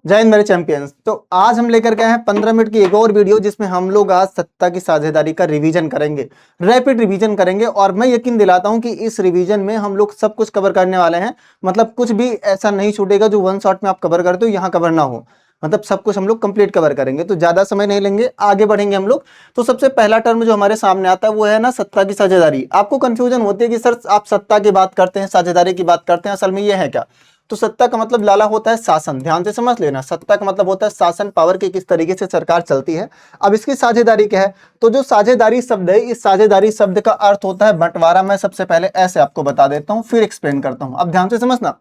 जय हिंद मेरे चैंपियंस। तो आज हम लेकर गए हैं 15 मिनट की एक और वीडियो, जिसमें हम लोग आज सत्ता की साझेदारी का रिवीजन करेंगे, रैपिड रिवीजन करेंगे। और मैं यकीन दिलाता हूं कि इस रिवीजन में हम लोग सब कुछ कवर करने वाले हैं। मतलब कुछ भी ऐसा नहीं छूटेगा जो वन शॉट में आप कवर करते हो, यहाँ कवर ना हो। मतलब सब कुछ हम लोग कंप्लीट कवर करेंगे, तो ज्यादा समय नहीं लेंगे, आगे बढ़ेंगे हम लोग। तो सबसे पहला टर्म जो हमारे सामने आता है वो है ना सत्ता की साझेदारी। आपको कंफ्यूजन होती है कि सर आप सत्ता की बात करते हैं, साझेदारी की बात करते हैं, असल में ये है क्या? तो सत्ता का मतलब लाला होता है शासन। ध्यान से समझ लेना, सत्ता का मतलब होता है शासन, पावर की किस तरीके से सरकार चलती है। अब इसकी साझेदारी क्या है? तो जो साझेदारी शब्द है, इस साझेदारी शब्द का अर्थ होता है बंटवारा। मैं सबसे पहले ऐसे आपको बता देता हूं, फिर एक्सप्लेन करता हूं। अब ध्यान से समझना,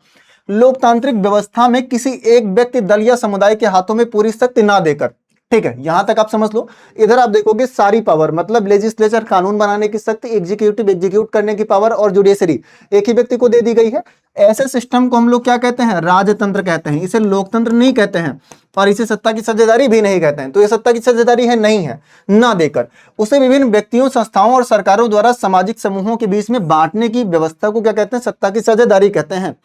लोकतांत्रिक व्यवस्था में किसी एक व्यक्ति, दल या समुदाय के हाथों में पूरी शक्ति ना देकर, ठीक है, यहां तक आप समझ लो। इधर आप देखोगे सारी पावर, मतलब लेजिस्लेचर कानून बनाने की शक्ति, एग्जीक्यूटिव एग्जीक्यूट करने की पावर, और जुडिशरी एक ही व्यक्ति को दे दी गई है। ऐसे सिस्टम को हम लोग क्या कहते हैं? राजतंत्र कहते हैं। इसे लोकतंत्र नहीं कहते हैं, और इसे सत्ता की साझेदारी भी नहीं कहते हैं। तो ये सत्ता की साझेदारी है, नहीं है, ना देकर उसे विभिन्न व्यक्तियों, संस्थाओं और सरकारों द्वारा सामाजिक समूहों के बीच में बांटने की व्यवस्था को क्या कहते हैं? सत्ता की साझेदारी कहते हैं।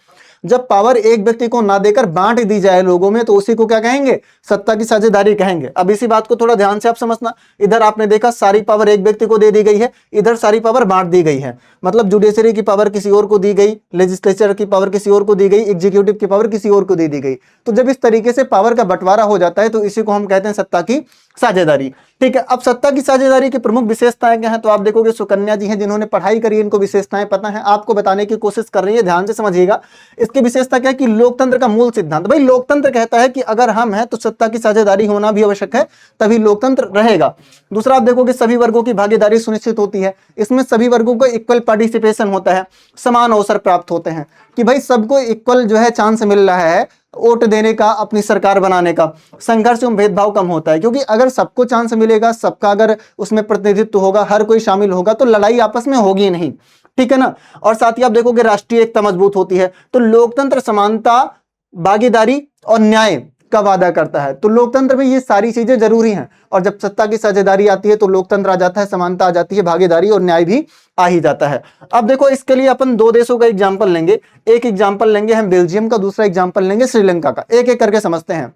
जब पावर एक व्यक्ति को ना देकर बांट दी जाए लोगों में, तो उसी को क्या कहेंगे? सत्ता की साझेदारी कहेंगे। अब इसी बात को थोड़ा ध्यान से आप समझना। इधर आपने देखा सारी पावर एक व्यक्ति को दे दी गई है, इधर सारी पावर बांट दी गई है। मतलब जुडिशरी की पावर किसी और को दी गई, लेजिस्लेचर की पावर किसी और को दी गई, एग्जीक्यूटिव की पावर किसी और को दे दी गई। तो जब इस तरीके से पावर का बंटवारा हो जाता है, तो इसी को हम कहते हैं सत्ता की साझेदारी। ठीक है, अब सत्ता की साझेदारी की प्रमुख विशेषताएं क्या हैं? तो आप देखोगे सुकन्या जी हैं, जिन्होंने पढ़ाई करी, इनको विशेषताएं पता है, आपको बताने की कोशिश कर रही है, ध्यान से समझिएगा। इसकी विशेषता क्या है कि लोकतंत्र का मूल सिद्धांत। भाई लोकतंत्र कहता है कि अगर हम हैं तो सत्ता की साझेदारी होना भी आवश्यक है, तभी लोकतंत्र रहेगा। दूसरा आप देखोगे सभी वर्गों की भागीदारी सुनिश्चित होती है। इसमें सभी वर्गों को इक्वल पार्टिसिपेशन होता है, समान अवसर प्राप्त होते हैं, कि भाई सबको इक्वल जो है चांस मिल रहा है वोट देने का, अपनी सरकार बनाने का। संघर्ष एवं भेदभाव कम होता है, क्योंकि अगर सबको चांस मिलेगा, सबका अगर उसमें प्रतिनिधित्व होगा, हर कोई शामिल होगा, तो लड़ाई आपस में होगी नहीं। ठीक है ना। और साथ ही आप देखोगे राष्ट्रीय एकता मजबूत होती है। तो लोकतंत्र समानता, भागीदारी और न्याय का वादा करता है। तो लोकतंत्र में ये सारी चीजें जरूरी हैं। और जब सत्ता की साझेदारी आती है तो लोकतंत्र आ जाता है, समानता आ जाती है, भागीदारी और न्याय भी आ ही जाता है। अब देखो इसके लिए अपन दो देशों का एग्जाम्पल लेंगे। एक एग्जाम्पल लेंगे हम बेल्जियम का, दूसरा एग्जाम्पल लेंगे श्रीलंका का। एक एक करके समझते हैं।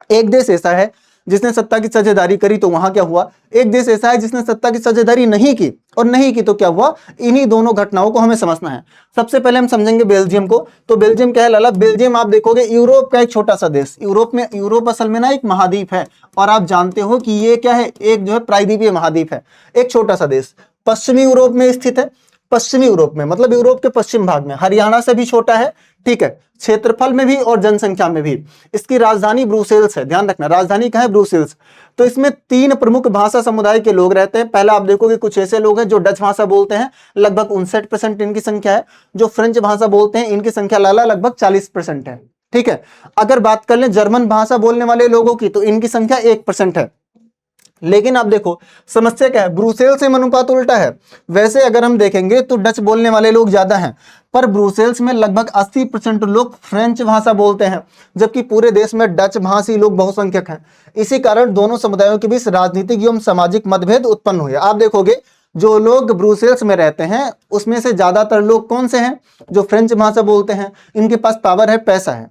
एक देश ऐसा है जिसने सत्ता की साझेदारी करी, तो वहां क्या हुआ। एक देश ऐसा है जिसने सत्ता की साझेदारी नहीं की, और नहीं की तो क्या हुआ। इन्हीं दोनों घटनाओं को हमें समझना है। सबसे पहले हम समझेंगे बेल्जियम को। तो बेल्जियम क्या है लाला? बेल्जियम आप देखोगे यूरोप का एक छोटा सा देश। यूरोप असल में ना एक महाद्वीप है, और आप जानते हो कि ये क्या है? एक जो है प्रायद्वीपीय महाद्वीप है, एक छोटा सा देश पश्चिमी यूरोप में स्थित है। पश्चिमी यूरोप में मतलब यूरोप के पश्चिम भाग में, हरियाणा से भी छोटा है। ठीक है, क्षेत्रफल में भी और जनसंख्या में भी। इसकी राजधानी ब्रुसेल्स है, ध्यान रखना, राजधानी कहाँ है? ब्रुसेल्स। तो इसमें 3 प्रमुख भाषा समुदाय के लोग रहते हैं। पहला आप देखोगे कुछ ऐसे लोग हैं जो डच भाषा बोलते हैं, लगभग 59% इनकी संख्या है। जो फ्रेंच भाषा बोलते हैं, इनकी संख्या लाला लगभग 40% है। ठीक है, अगर बात कर लें जर्मन भाषा बोलने वाले लोगों की, तो इनकी संख्या 1% है। लेकिन आप देखो समस्या क्या है, ब्रुसेल्स में अनुपात उल्टा है। वैसे अगर हम देखेंगे तो डच बोलने वाले लोग ज्यादा हैं, पर ब्रुसेल्स में लगभग 80% लोग फ्रेंच भाषा बोलते हैं, जबकि पूरे देश में डच भाषी लोग बहुसंख्यक हैं। इसी कारण दोनों समुदायों के बीच राजनीतिक एवं सामाजिक मतभेद उत्पन्न हुए। आप देखोगे जो लोग ब्रुसेल्स में रहते हैं, उसमें से ज्यादातर लोग कौन से हैं? जो फ्रेंच भाषा बोलते हैं। इनके पास पावर है, पैसा है।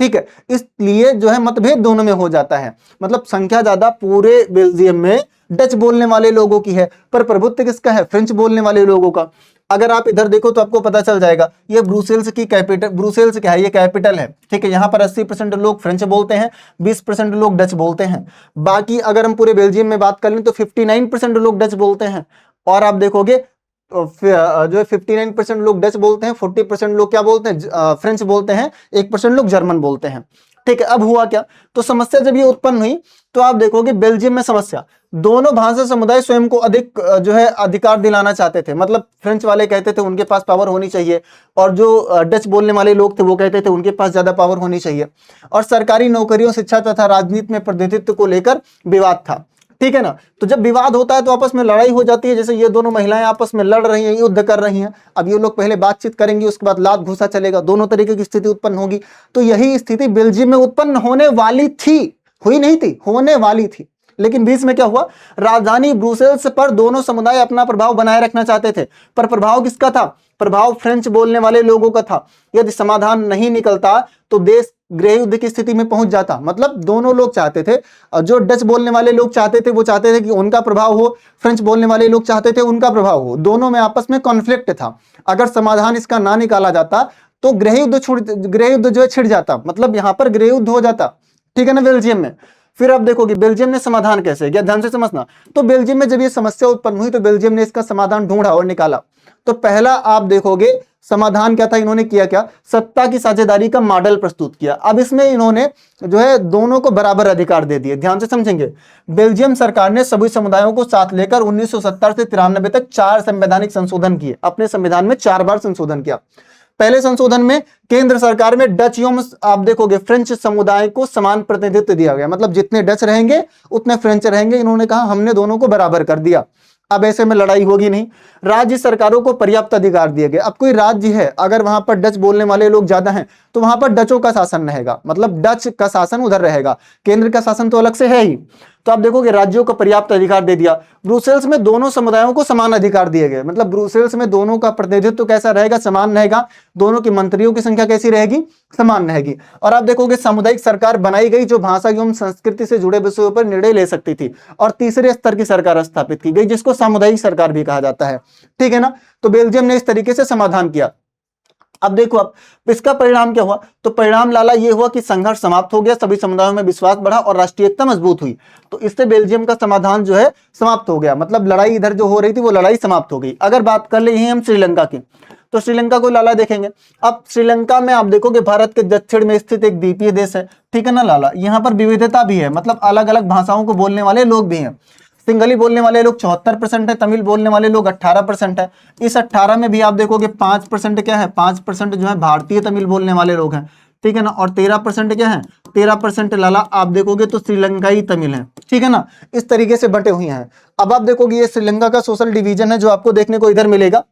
ठीक है, इसलिए जो है मतभेद दोनों में हो जाता है। मतलब संख्या ज्यादा पूरे बेल्जियम में डच बोलने वाले लोगों की है, पर प्रभुत्व किसका है? फ्रेंच बोलने वाले लोगों का। अगर आप इधर देखो तो आपको पता चल जाएगा, ये ब्रुसेल्स की कैपिटल, ब्रुसेल्स क्या है? ये कैपिटल है। ठीक है, यहाँ पर 80% लोग फ्रेंच बोलते हैं, 20% लोग डच बोलते हैं। बाकी अगर हम पूरे बेल्जियम में बात कर लें तो 59% लोग डच बोलते हैं। और आप देखोगे जो है 59% लोग डच बोलते हैं, 40% लोग क्या बोलते हैं? फ्रेंच बोलते हैं, 1% लोग जर्मन बोलते हैं। ठीक है, अब हुआ क्या? तो समस्या जब ये उत्पन्न हुई, तो आप देखोगे बेल्जियम में समस्या, दोनों भाषा समुदाय स्वयं को अधिक जो है अधिकार दिलाना चाहते थे। मतलब फ्रेंच वाले कहते थे उनके पास पावर होनी चाहिए, और जो डच बोलने वाले लोग थे वो कहते थे उनके पास ज्यादा पावर होनी चाहिए। और सरकारी नौकरियों, शिक्षा तथा राजनीति में प्रतिनिधित्व को लेकर विवाद था। ठीक है ना। तो जब विवाद होता है तो आपस में लड़ाई हो जाती है। जैसे ये दोनों महिलाएं आपस में लड़ रही हैं, युद्ध कर रही हैं। अब ये लोग पहले बातचीत करेंगी, उसके बाद लात घूसा चलेगा, दोनों तरीके की स्थिति उत्पन्न होगी। तो यही स्थिति बेल्जियम में उत्पन्न होने वाली थी, हुई नहीं थी, होने वाली थी। लेकिन बीच में क्या हुआ? राजधानी ब्रुसेल्स पर दोनों समुदाय अपना प्रभाव बनाए रखना चाहते थे, पर प्रभाव किसका था? प्रभाव फ्रेंच बोलने वाले लोगों का था। यदि समाधान नहीं निकलता तो देश गृह युद्ध की स्थिति में पहुंच जाता। मतलब दोनों लोग चाहते थे, जो डच बोलने वाले लोग चाहते थे वो चाहते थे कि उनका प्रभाव हो, फ्रेंच बोलने वाले लोग चाहते थे उनका प्रभाव हो, दोनों में आपस में कॉन्फ्लिक्ट था। अगर समाधान इसका ना निकाला जाता तो गृह युद्ध जो है छिड़ जाता, मतलब यहां पर गृह युद्ध हो जाता, ठीक है ना, बेल्जियम में। फिर आप देखोगे बेल्जियम ने समाधान कैसे किया, ध्यान से समझना। तो बेल्जियम में जब ये समस्या उत्पन्न हुई तो बेल्जियम ने इसका समाधान ढूंढा और निकाला। तो पहला आप देखोगे समाधान क्या था, इन्होंने किया क्या, सत्ता की साझेदारी का मॉडल प्रस्तुत किया। अब इसमें इन्होंने जो है दोनों को बराबर अधिकार दे दिए, ध्यान से समझेंगे। बेल्जियम सरकार ने सभी समुदायों को साथ लेकर 1970 से 93 तक 4 संवैधानिक संशोधन किए, अपने संविधान में 4 बार संशोधन किया। पहले संशोधन में केंद्र सरकार में डच एवं आप देखोगे फ्रेंच समुदाय को समान प्रतिनिधित्व दिया गया, मतलब जितने डच रहेंगे उतने फ्रेंच रहेंगे। इन्होंने कहा हमने दोनों को बराबर कर दिया, अब ऐसे में लड़ाई होगी नहीं। राज्य सरकारों को पर्याप्त अधिकार दिए गए। अब कोई राज्य है अगर वहां पर डच बोलने वाले लोग ज्यादा हैं तो वहां पर डचों का शासन रहेगा, मतलब डच का शासन उधर रहेगा, केंद्र का शासन तो अलग से है ही। तो आप देखोगे राज्यों को पर्याप्त अधिकार दे दिया। ब्रुसेल्स में दोनों समुदायों को समान अधिकार दिए गए, मतलब ब्रुसेल्स में दोनों का प्रतिनिधित्व कैसा रहेगा, समान रहेगा, दोनों की मंत्रियों की संख्या कैसी रहेगी, समान रहेगी। और आप देखोगे सामुदायिक सरकार बनाई गई जो भाषा एवं संस्कृति से जुड़े विषयों पर निर्णय ले सकती थी। और तीसरे स्तर की सरकार स्थापित की गई जिसको सामुदायिक सरकार भी कहा जाता है, ठीक है ना। तो बेल्जियम ने इस तरीके से समाधान किया। अब देखो अब इसका परिणाम क्या हुआ, तो परिणाम लाला ये हुआ कि संघर्ष समाप्त हो गया, सभी समुदायों में विश्वास बढ़ा और राष्ट्रीय एकता मजबूत हुई। तो इससे बेल्जियम का समाधान जो है समाप्त हो गया, मतलब लड़ाई इधर जो हो रही थी वो लड़ाई समाप्त हो गई। अगर बात कर ले हम श्रीलंका की, तो श्रीलंका को लाला देखेंगे। अब श्रीलंका में आप देखोगे भारत के दक्षिण में स्थित एक द्वीपीय देश है, ठीक है ना लाला। यहाँ पर विविधता भी है, मतलब अलग अलग भाषाओं को बोलने वाले लोग भी हैं। सिंगली बोलने वाले लोग 74% है, तमिल बोलने वाले लोग 18% है। इस 18 में भी आप देखोगे 5% क्या है, 5% जो है भारतीय तमिल बोलने वाले लोग हैं, ठीक है ना। और 13% क्या है, 13% लाला आप देखोगे तो श्रीलंकाई तमिल है, ठीक है ना। इस तरीके से बटे हुए हैं। अब आप देखोगे ये श्रीलंका का सोशल डिवीजन है जो आपको देखने को इधर मिलेगा।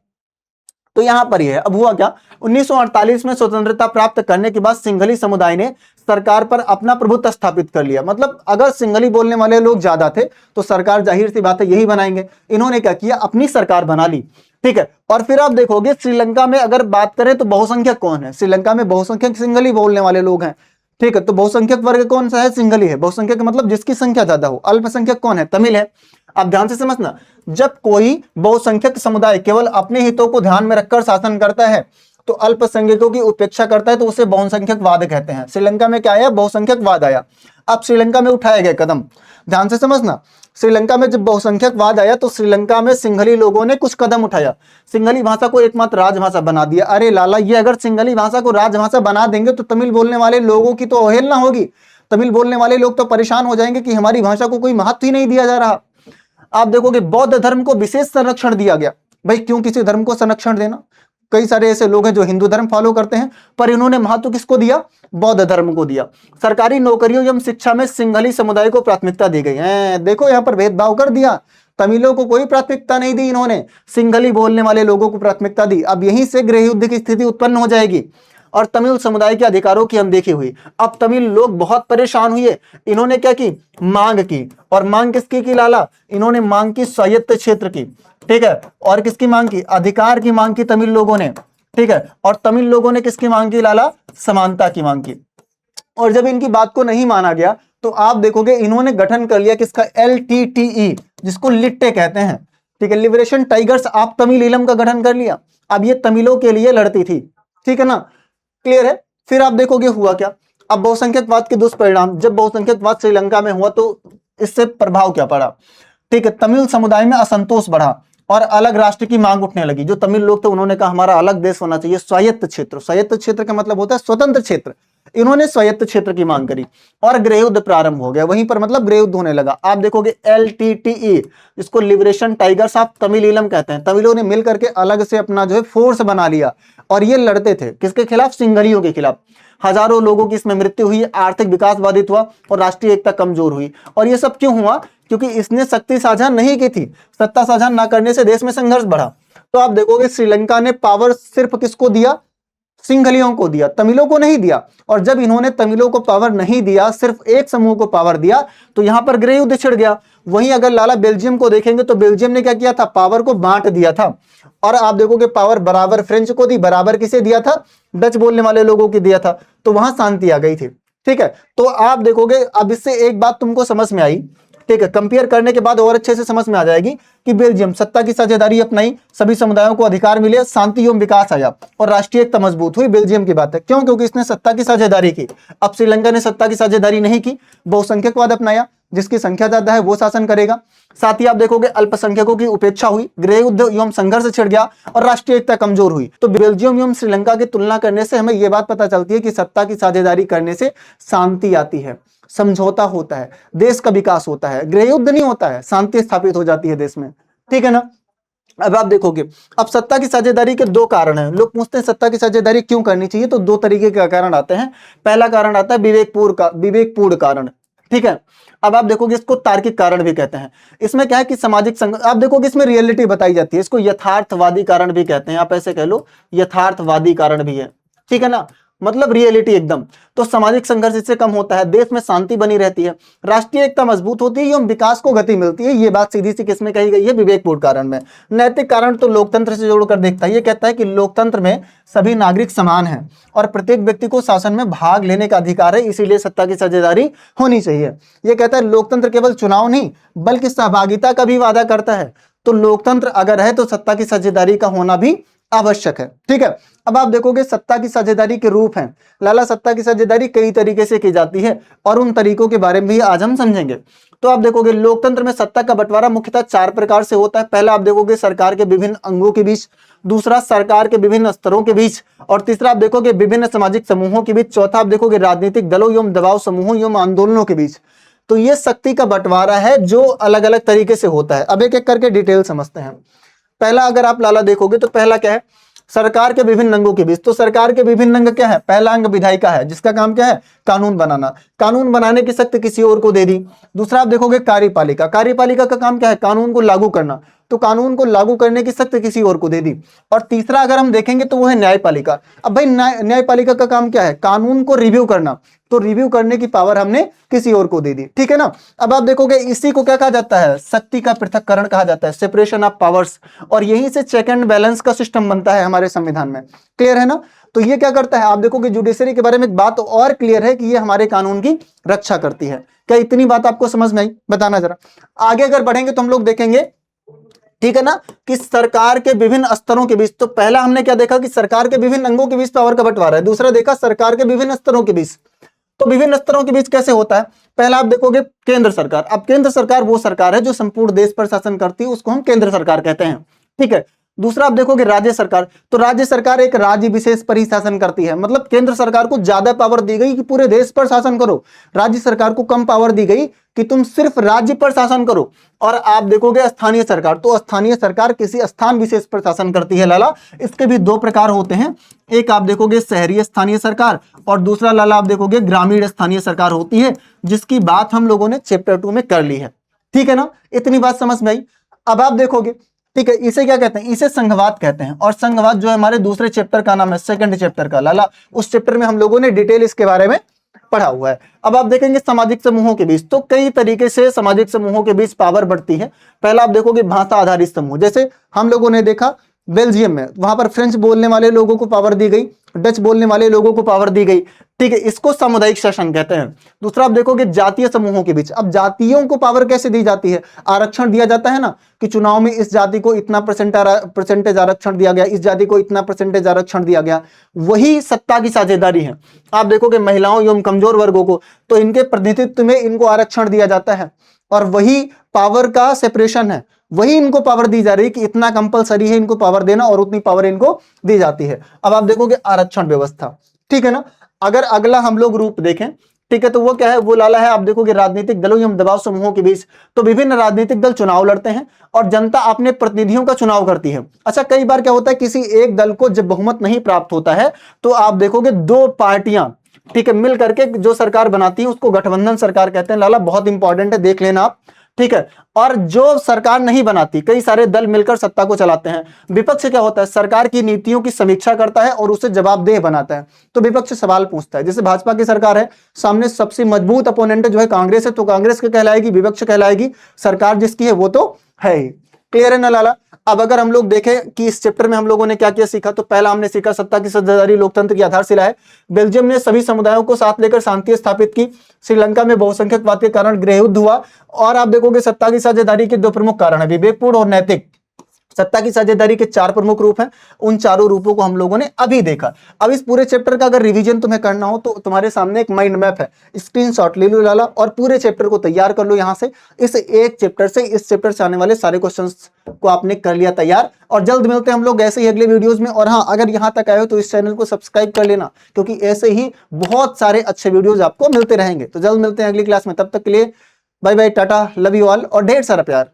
तो यहां पर ये है। अब हुआ क्या, 1948 में स्वतंत्रता प्राप्त करने के बाद सिंघली समुदाय ने सरकार पर अपना प्रभुत्व स्थापित कर लिया। मतलब अगर सिंघली बोलने वाले लोग ज्यादा थे तो सरकार जाहिर सी बात है यही बनाएंगे। इन्होंने क्या किया, अपनी सरकार बना ली, ठीक है। और फिर आप देखोगे श्रीलंका में अगर बात करें तो बहुसंख्यक कौन है, श्रीलंका में बहुसंख्यक सिंघली बोलने वाले लोग हैं, ठीक है। तो बहुसंख्यक वर्ग कौन सा है, सिंघली है। बहुसंख्यक मतलब जिसकी संख्या ज्यादा हो। अल्पसंख्यक कौन है, तमिल है। आप ध्यान से समझना, जब कोई बहुसंख्यक समुदाय केवल अपने हितों को ध्यान में रखकर शासन करता है तो अल्पसंख्यकों की उपेक्षा करता है तो उसे बहुसंख्यकवाद कहते हैं। श्रीलंका में क्या आया, बहुसंख्यकवाद आया। अब श्रीलंका में उठाया गया कदम, ध्यान से समझना। श्रीलंका में जब बहुसंख्यकवाद आया तो श्रीलंका में सिंघली लोगों ने कुछ कदम उठाया, सिंघली भाषा को एकमात्र राजभाषा बना दिया। अरे लाला, ये अगर सिंघली भाषा को राजभाषा बना देंगे तो तमिल बोलने वाले लोगों की तो अवहेलना होगी। तमिल बोलने वाले लोग तो परेशान हो जाएंगे कि हमारी भाषा को कोई महत्व ही नहीं दिया जा रहा। आप देखोगे बौद्ध धर्म को विशेष संरक्षण दिया गया। भाई क्यों किसी धर्म को संरक्षण देना, कई सारे ऐसे लोग हैं जो हिंदू धर्म फॉलो करते हैं, पर इन्होंने महत्व किसको दिया, बौद्ध धर्म को दिया। सरकारी नौकरियों एवं शिक्षा में सिंघली समुदाय को प्राथमिकता दी गई है। देखो यहाँ पर भेदभाव कर दिया, तमिलों को कोई प्राथमिकता नहीं दी इन्होंने, सिंघली बोलने वाले लोगों को प्राथमिकता दी। अब यहीं से गृह युद्ध की स्थिति उत्पन्न हो जाएगी और तमिल समुदाय के अधिकारों की अनदेखी हुई। अब तमिल लोग बहुत परेशान हुए। इन्होंने क्या की, मांग की। और मांग किसकी की लाला, इन्होंने मांग की स्वायत्त क्षेत्र की, ठीक है। और किसकी मांग की, अधिकार की मांग की तमिल लोगों ने, ठीक है। और तमिल लोगों ने किसकी मांग की लाला, समानता की मांग की। और जब इनकी बात को नहीं माना गया तो आप देखोगे इन्होंने गठन कर लिया किसका, LTTE, जिसको लिट्टे कहते हैं, ठीक है, liberation tigers of Tamil Eelam का गठन कर लिया। अब ये तमिलों के लिए लड़ती थी, ठीक है ना, क्लियर है। फिर आप देखोगे हुआ क्या, अब बहुसंख्यकवाद के दुष्परिणाम, जब बहुसंख्यकवाद श्रीलंका में हुआ तो इससे प्रभाव क्या पड़ा, ठीक है। तमिल समुदाय में असंतोष बढ़ा और अलग राष्ट्र की मांग उठने लगी। जो तमिल लोग थे उन्होंने कहा हमारा अलग देश होना चाहिए, स्वायत्त क्षेत्र। स्वायत्त क्षेत्र का मतलब होता है स्वतंत्र क्षेत्र। इन्होंने स्वायत्त क्षेत्र की मांग करी और गृह युद्ध प्रारंभ हो गया वहीं पर, मतलब गृह युद्ध होने लगा। आप देखोगे LTTE, जिसको liberation tigers of Tamil Eelam कहते हैं, तमिलों ने मिलकर के अलग से अपना जो है फोर्स बना लिया और ये लड़ते थे किसके खिलाफ, सिंघलियों के खिलाफ। हजारों लोगों की इसमें मृत्यु हुई, आर्थिक विकास बाधित हुआ और राष्ट्रीय एकता कमजोर हुई। और ये सब क्यों हुआ, क्योंकि इसने शक्ति साझा नहीं की थी। सत्ता साझा ना करने से देश में संघर्ष बढ़ा। तो आप देखोगे श्रीलंका ने पावर सिर्फ किसको दिया, सिंघलियों को दिया, तमिलों को नहीं दिया। और जब इन्होंने तमिलों को पावर नहीं दिया, सिर्फ एक समूह को पावर दिया, तो यहां पर गृह युद्ध छिड़ गया। वहीं अगर लाला बेल्जियम को देखेंगे तो बेल्जियम ने क्या किया था, पावर को बांट दिया था। और आप देखोगे पावर बराबर फ्रेंच को दी, बराबर किसे दिया था, डच बोलने वाले लोगों की दिया था, तो वहां शांति आ गई थी। ठीक है, तो आप देखोगे अब इससे एक बात तुमको समझ में आई। ठीक है, कंपेयर करने के बाद और अच्छे से समझ में आ जाएगी कि बेल्जियम सत्ता की साझेदारी अपनाई, सभी समुदायों को अधिकार मिले, शांति एवं विकास आया और राष्ट्रीय एकता मजबूत हुई। बेल्जियम की बात है, क्यों? क्योंकि इसने सत्ता की साझेदारी की। अब श्रीलंका ने सत्ता की साझेदारी नहीं की, बहुसंख्यकवाद अपनाया, जिसकी संख्या ज्यादा है वो शासन करेगा। साथ ही आप देखोगे अल्पसंख्यकों की उपेक्षा हुई, गृह युद्ध एवं संघर्ष छिड़ गया और राष्ट्रीय एकता कमजोर हुई। तो बेल्जियम एवं श्रीलंका की तुलना करने से हमें यह बात पता चलती है कि सत्ता की साझेदारी करने से शांति आती है, समझौता होता है, देश का विकास होता है, गृह युद्ध नहीं होता है, शांति स्थापित हो जाती है देश में। ठीक है ना। अब आप देखोगे अब सत्ता की साझेदारी के दो कारण हैं। लोग पूछते हैं सत्ता की साझेदारी क्यों करनी चाहिए, तो दो तरीके के कारण आते हैं। पहला कारण आता है विवेकपूर्ण कारण। ठीक है, अब आप देखोगे इसको तार्किक कारण भी कहते हैं। इसमें क्या है कि सामाजिक आप देखोगे इसमें रियलिटी बताई जाती है, इसको यथार्थवादी कारण भी कहते हैं, आप ऐसे कह लो यथार्थवादी कारण भी है। ठीक है ना, मतलब रियलिटी एकदम। तो सामाजिक संघर्ष इससे कम होता है, देश में शांति बनी रहती है, राष्ट्रीय एकता मजबूत होती है एवं विकास को गति मिलती है। ये बात सीधी सी किसमें कही गई है? विवेकपूर्ण कारण में। नैतिक कारण तो लोकतंत्र से जोड़कर देखता है, ये कहता है कि लोकतंत्र में सभी नागरिक समान हैं और प्रत्येक व्यक्ति को शासन में भाग लेने का अधिकार है, इसीलिए सत्ता की साझेदारी होनी चाहिए। ये कहता है लोकतंत्र केवल चुनाव नहीं बल्कि सहभागिता का भी वादा करता है। तो लोकतंत्र अगर है तो सत्ता की साझेदारी का होना भी आवश्यक है। ठीक है, अब आप देखोगे सत्ता की साझेदारी के रूप हैं। लाला सत्ता की साझेदारी कई तरीके से की जाती है और उन तरीकों के बारे में भी आज हम समझेंगे। तो आप देखोगे लोकतंत्र में सत्ता का बंटवारा मुख्यतः 4 प्रकार से होता है। पहला आप देखोगे सरकार के विभिन्न अंगों के बीच, दूसरा सरकार के विभिन्न स्तरों के बीच, और तीसरा आप देखोगे विभिन्न सामाजिक समूहों के बीच, चौथा आप देखोगे राजनीतिक दलों एवं दबाव समूहों एवं आंदोलनों के बीच। तो ये शक्ति का बंटवारा है जो अलग अलग तरीके से होता है। अब एक एक करके डिटेल समझते हैं। पहला अगर आप लाला देखोगे तो पहला क्या है? सरकार के विभिन्न अंगों के बीच। तो सरकार के विभिन्न अंग क्या है? पहला अंग विधायिका है, जिसका काम क्या है? कानून बनाना। कानून बनाने की शक्ति किसी और को दे दी। दूसरा आप देखोगे कार्यपालिका। कार्यपालिका का काम क्या है? कानून को लागू करना। तो कानून को लागू करने की शक्ति किसी और को दे दी। और तीसरा अगर हम देखेंगे तो वो है न्यायपालिका। अब भाई न्यायपालिका का काम क्या है? कानून को रिव्यू करना। तो रिव्यू करने की पावर हमने किसी और को दे दी। ठीक है ना। अब आप देखोगे इसी को क्या कहा जाता है? शक्ति का पृथक्करण कहा जाता है, सेपरेशन ऑफ पावर्स। और यहीं से चेक एंड बैलेंस का सिस्टम बनता है हमारे संविधान में। क्लियर है ना। तो ये क्या करता है? आप देखोगे जुडिशरी के बारे में एक बात और क्लियर है कि ये हमारे कानून की रक्षा करती है। क्या इतनी बात आपको समझ में आई? बताना जरा। आगे अगर बढ़ेंगे तो हम लोग देखेंगे, ठीक है ना, कि सरकार के विभिन्न स्तरों के बीच। तो पहला हमने क्या देखा कि सरकार के विभिन्न अंगों के बीच पावर का बंटवारा है। दूसरा देखा सरकार के विभिन्न स्तरों के बीच। तो विभिन्न स्तरों के बीच कैसे होता है? पहला आप देखोगे केंद्र सरकार। अब केंद्र सरकार वो सरकार है जो संपूर्ण देश पर शासन करती है, उसको हम केंद्र सरकार कहते हैं। ठीक है। दूसरा आप देखोगे राज्य सरकार। तो राज्य सरकार एक राज्य विशेष पर ही शासन करती है। मतलब केंद्र सरकार को ज्यादा पावर दी गई कि पूरे देश पर शासन करो, राज्य सरकार को कम पावर दी गई कि तुम सिर्फ राज्य पर शासन करो। और आप देखोगे स्थानीय सरकार। तो स्थानीय सरकार किसी स्थान विशेष पर शासन करती है लाला। इसके भी 2 प्रकार होते हैं। एक आप देखोगे शहरी स्थानीय सरकार और दूसरा लाला आप देखोगे ग्रामीण स्थानीय सरकार होती है, जिसकी बात हम लोगों ने चैप्टर 2 में कर ली है। ठीक है ना, इतनी बात समझ में आई। अब आप देखोगे, ठीक है, इसे क्या कहते हैं? इसे संघवाद कहते हैं। और संघवाद जो है हमारे दूसरे चैप्टर का नाम है, सेकंड चैप्टर का लाला। उस चैप्टर में हम लोगों ने डिटेल इसके बारे में पढ़ा हुआ है। अब आप देखेंगे सामाजिक समूहों के बीच। तो कई तरीके से सामाजिक समूहों के बीच पावर बढ़ती है। पहला आप देखोगे भाषा आधारित समूह। जैसे हम लोगों ने देखा बेल्जियम में, वहां पर फ्रेंच बोलने वाले लोगों को पावर दी गई, डच बोलने वाले लोगों को पावर दी गई। ठीक है, इसको सामुदायिक शासन कहते हैं। दूसरा आप देखोगे जातीय समूहों के बीच। अब जातियों को पावर कैसे दी जाती है? आरक्षण दिया जाता है ना, कि चुनाव में इस जाति को इतना परसेंटेज आरक्षण दिया गया, इस जाति को इतना परसेंटेज आरक्षण दिया गया। वही सत्ता की साझेदारी है। आप देखोगे महिलाओं एवं कमजोर वर्गों को, तो इनके प्रतिनिधित्व में इनको आरक्षण दिया जाता है। और वही पावर का सेपरेशन है, वही इनको पावर दी जा रही है कि इतना कंपलसरी है इनको पावर देना, और उतनी पावर इनको दी जाती है। अब आप देखोगे आरक्षण व्यवस्था। ठीक है ना। अगर अगला हम लोग रूप देखें, ठीक है, तो वो क्या है? वो लाला है आप देखोगे राजनीतिक दलों एवं दबाव समूहों के बीच। तो विभिन्न राजनीतिक दल चुनाव लड़ते हैं और जनता अपने प्रतिनिधियों का चुनाव करती है। अच्छा, कई बार क्या होता है, किसी एक दल को जब बहुमत नहीं प्राप्त होता है तो आप देखोगे 2 पार्टियां, ठीक है, मिल करके जो सरकार बनाती है उसको गठबंधन सरकार कहते हैं लाला। बहुत इंपॉर्टेंट है, देख लेना आप। ठीक है। और जो सरकार नहीं बनाती, कई सारे दल मिलकर सत्ता को चलाते हैं। विपक्ष क्या होता है? सरकार की नीतियों की समीक्षा करता है और उसे जवाबदेह बनाता है। तो विपक्ष सवाल पूछता है। जैसे भाजपा की सरकार है, सामने सबसे मजबूत अपोनेंट जो है कांग्रेस है, तो कांग्रेस क्या कहलाएगी? विपक्ष कहलाएगी। सरकार जिसकी है वो तो है ही। क्लियर है ना लाला। अब अगर हम लोग देखें कि इस चैप्टर में हम लोगों ने क्या क्या सीखा, तो पहला हमने सीखा सत्ता की साझेदारी लोकतंत्र की आधारशिला है। बेल्जियम ने सभी समुदायों को साथ लेकर शांति स्थापित की। श्रीलंका में बहुसंख्यकवाद के कारण गृह युद्ध हुआ। और आप देखोगे सत्ता की साझेदारी के दो प्रमुख कारण है, विवेकपूर्ण और नैतिक। सत्ता की साझेदारी के 4 प्रमुख रूप हैं, उन चारों रूपों को हम लोगों ने अभी देखा। अब इस पूरे चैप्टर का अगर रिवीजन तुम्हें करना हो तो तुम्हारे सामने एक माइंड मैप है, स्क्रीनशॉट ले लो लाला और पूरे चैप्टर को तैयार कर लो। यहां से इस एक चैप्टर से, इस चैप्टर से आने वाले सारे क्वेश्चंस को आपने कर लिया तैयार। और जल्द मिलते हैं हम लोग ऐसे ही अगले वीडियोस में। और हाँ, अगर यहां तक आए हो तो इस चैनल को सब्सक्राइब कर लेना, क्योंकि ऐसे ही बहुत सारे अच्छे वीडियोज आपको मिलते रहेंगे। तो जल्द मिलते हैं अगली क्लास में, तब तक के लिए bye bye, tata, love you all और ढेर सारा प्यार।